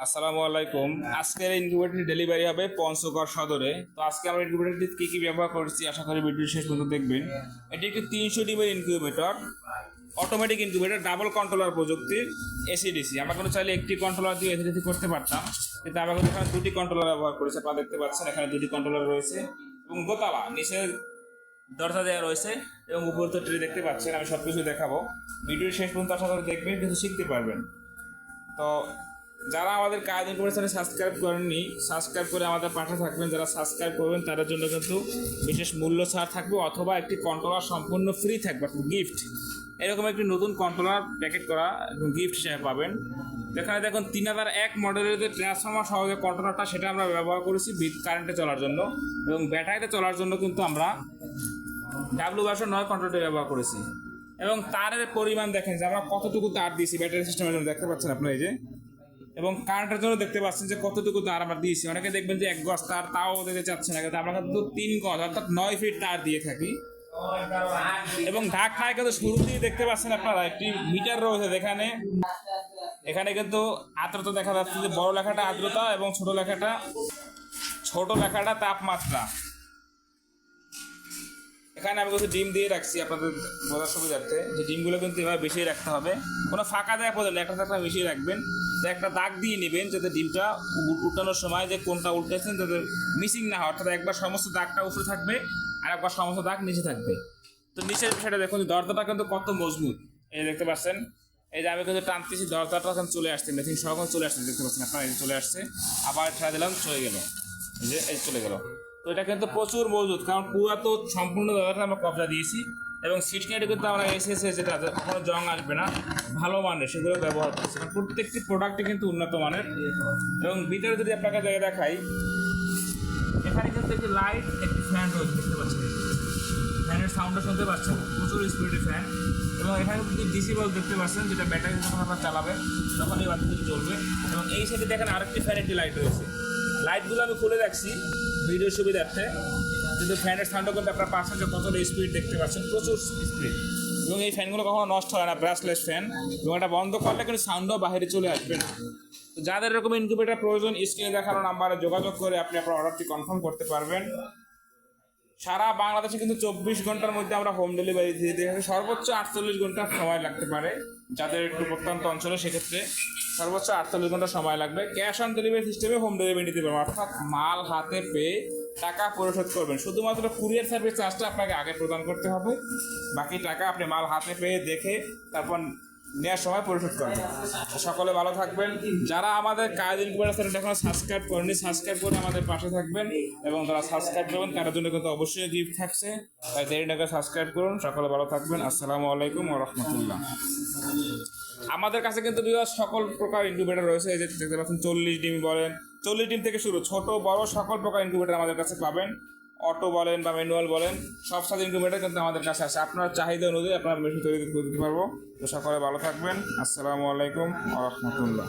আসসালামু আলাইকুম। আজকের ইনকিউবেটর ডেলিভারি হবে পঞ্চগড় সদরে। তো আজকে আমরা ইনকিউবেটরটি কি কি ব্যবহার করছি আশা করি ভিডিও শেষ পর্যন্ত দেখবেন। এটি একটি 300 ডিমের incubator, automatic incubator, double controller প্রযুক্তির এসিডিসি। আমরা কিন্তু চাইলে একটি কন্ট্রোলার দিয়ে এসিডিসি করতে পারতাম, কিন্তু আমরা কিন্তু এখানে দুটি কন্ট্রোলার ব্যবহার করেছি। আপনারা দেখতে পাচ্ছেন এখানে দুটি কন্ট্রোলার রয়েছে এবং দোতলা নিচে দরজা দেওয়া রয়েছে এবং উপর তো ট্রে দেখতে পাচ্ছেন। আমি সব কিছু দেখাবো, ভিডিও শেষ পর্যন্ত আশা করি দেখবেন, কিন্তু শিখতে পারবেন। তো যারা আমাদের কাজ ইনফরমেশনে সাবস্ক্রাইব করেননি, সাবস্ক্রাইব করে আমাদের পাশে থাকবেন। যারা সাবস্ক্রাইব করবেন তাদের জন্য কিন্তু বিশেষ মূল্য ছাড় থাকবে, অথবা একটি কন্ট্রোলার সম্পূর্ণ ফ্রি থাকবে, গিফট। এরকম একটি নতুন কন্ট্রোলার প্যাকেট করা এবং গিফট হিসেবে পাবেন। এখানে দেখুন 3001 মডেলের যে ট্রান্সফর্মার সহ যে কন্ট্রোলারটা, সেটা আমরা ব্যবহার করেছি বিদ্যুৎ কারেন্টে চলার জন্য, এবং ব্যাটারিতে চলার জন্য কিন্তু আমরা W9 কন্ট্রোলারটি ব্যবহার করেছি। এবং তারের পরিমাণ দেখেন যে আমরা কতটুকু তার দিয়েছি ব্যাটারি সিস্টেমের জন্য, দেখতে পাচ্ছেন আপনারা এই যে। এবং কারেন্টের জন্য দেখতে পাচ্ছেন যে কতটুকু তার আমরা দিয়েছি। অনেকে দেখবেন যে 1 গজ তার, তাও দিতে চাচ্ছে না, কিন্তু আমরা কিন্তু 3 গজ অর্থাৎ 9 ফিট তার দিয়ে থাকি। এবং ঢাকনায় কিন্তু শুরুতেই দেখতে পাচ্ছেন আপনারা একটি মিটার রয়েছে, যেখানে এখানে কিন্তু আর্দ্রতা দেখা যাচ্ছে, যে বড় লেখাটা আর্দ্রতা এবং ছোট লেখাটা তাপমাত্রা। এখানে আমি কিছু ডিম দিয়ে রাখছি আপনাদের বোঝার সুবিধার্থে, যে ডিমগুলো কিন্তু এভাবে বেশি রাখতে হবে, কোনো ফাঁকা দেওয়া পর্যন্ত একটা বেশি রাখবেন। তো একটা দাগ দিয়ে নেবেন, যাতে ডিমটা উল্টানোর সময় যে কোনটা উল্টেছেন যাতে মিসিং না হয়, অর্থাৎ একবার সমস্ত দাগটা উপরে থাকবে আর একবার সমস্ত দাগ নিচে থাকবে। তো নিচের বিষয়টা দেখুন, দরজাটা কিন্তু কত মজবুত, এই দেখতে পাচ্ছেন। এই যে আমি কিন্তু টানতেছি, দরজাটা এখন চলে আসছে, মেশিন সহ চলে আসছে, দেখতে পাচ্ছেন আপনারা, এই চলে আসছে। আবার ছেড়ে দিলাম, চলে গেল, এই যে এই চলে গেল। তো এটা কিন্তু প্রচুর মজবুত, কারণ পুরো তো সম্পূর্ণ দরজাটা আমরা কবজা দিয়েছি। এবং সিটকাইটে কিন্তু আমরা এসেছে যেটা কখনো জং আসবে না, ভালো মানের সেগুলো ব্যবহার করছি। কারণ প্রত্যেকটি প্রোডাক্টই কিন্তু উন্নত মানের। এবং ভিতরে যদি আপনাকে জায়গা দেখাই, এখানে কিন্তু একটি লাইট, একটি ফ্যান রয়েছে, দেখতে পাচ্ছেন। ফ্যানের সাউন্ডটা শুনতে পাচ্ছেন, প্রচুর স্পিডের ফ্যান। এবং এখানে কিন্তু ডিসি বাল্ব দেখতে পাচ্ছেন, যেটা ব্যাটারি যখন আপনারা চালাবেন তখন এই বাতিগুলো জ্বলবে। এবং এই সাইডে দেখেন আরেকটি ফ্যান, একটি লাইট রয়েছে। লাইটগুলো আমি খুলে রাখছি ভিডিওর সুবিধার্থে, কিন্তু ফ্যানের সাউন্ডও কিন্তু আপনার পাচ্ছেন যে কতটা স্পিড দেখতে পাচ্ছেন, প্রচুর স্পিড। এবং এই ফ্যানগুলো কখনো নষ্ট হয় না, ব্রাশলেস ফ্যান। এবং এটা বন্ধ করলে কিন্তু সাউন্ডও বাইরে চলে আসবে না। তো যাদের এরকম ইনকিউবেটর প্রয়োজন, স্ক্রিনে দেখানো নাম্বারে যোগাযোগ করে আপনি আপনার অর্ডারটি কনফার্ম করতে পারবেন। সারা বাংলাদেশে কিন্তু 24 ঘন্টার মধ্যে আমরা হোম ডেলিভারি দিয়ে থাকি। সর্বোচ্চ 48 ঘন্টা সময় লাগতে পারে যাদের একটু প্রত্যন্ত অঞ্চলে, সেক্ষেত্রে সর্বোচ্চ 48 ঘন্টা সময় লাগবে। ক্যাশ অন ডেলিভারি সিস্টেমে হোম ডেলিভারি নিতে পারবেন, অর্থাৎ মাল হাতে পেয়ে টাকা পরিশোধ করবেন। শুধুমাত্র কুরিয়ার সার্ভিস চার্জটা আপনাকে আগে প্রদান করতে হবে, বাকি টাকা আপনি মাল হাতে পেয়ে দেখে তারপর নেওয়ার সময় পরিশোধ করবেন। সকলে ভালো থাকবেন। যারা আমাদের কাজ ইনকিউবেটর চ্যানেলটা এখনো সাবস্ক্রাইব করেনি, সাবস্ক্রাইব করে আমাদের পাশে থাকবেন। এবং যারা সাবস্ক্রাইব করবেন তাদের জন্য কিন্তু অবশ্যই গিফট থাকছে, তাই দেরি না করে সাবস্ক্রাইব করুন। সকলে ভালো থাকবেন। আসসালামু আলাইকুম ওয়া রাহমাতুল্লাহ। আমাদের কাছে কিন্তু সকল প্রকার ইনকিউবেটর রয়েছে, এই যে দেখতে পাচ্ছেন 40 ডিম বলেন, 40 ডিম থেকে শুরু, ছোট বড় সকল প্রকার ইনকিউবেটর আমাদের কাছে পাবেন। অটো বলেন বা ম্যানুয়াল বলেন, সব সাইজ ইনকিউবেটর কিন্তু আমাদের কাছে আছে। আপনার চাহিদা অনুযায়ী আপনার মেশিন তৈরি করে দিতে পারবো। তো সকলে ভালো থাকবেন। আসসালামু আলাইকুম ওয়া রাহমাতুল্লাহ।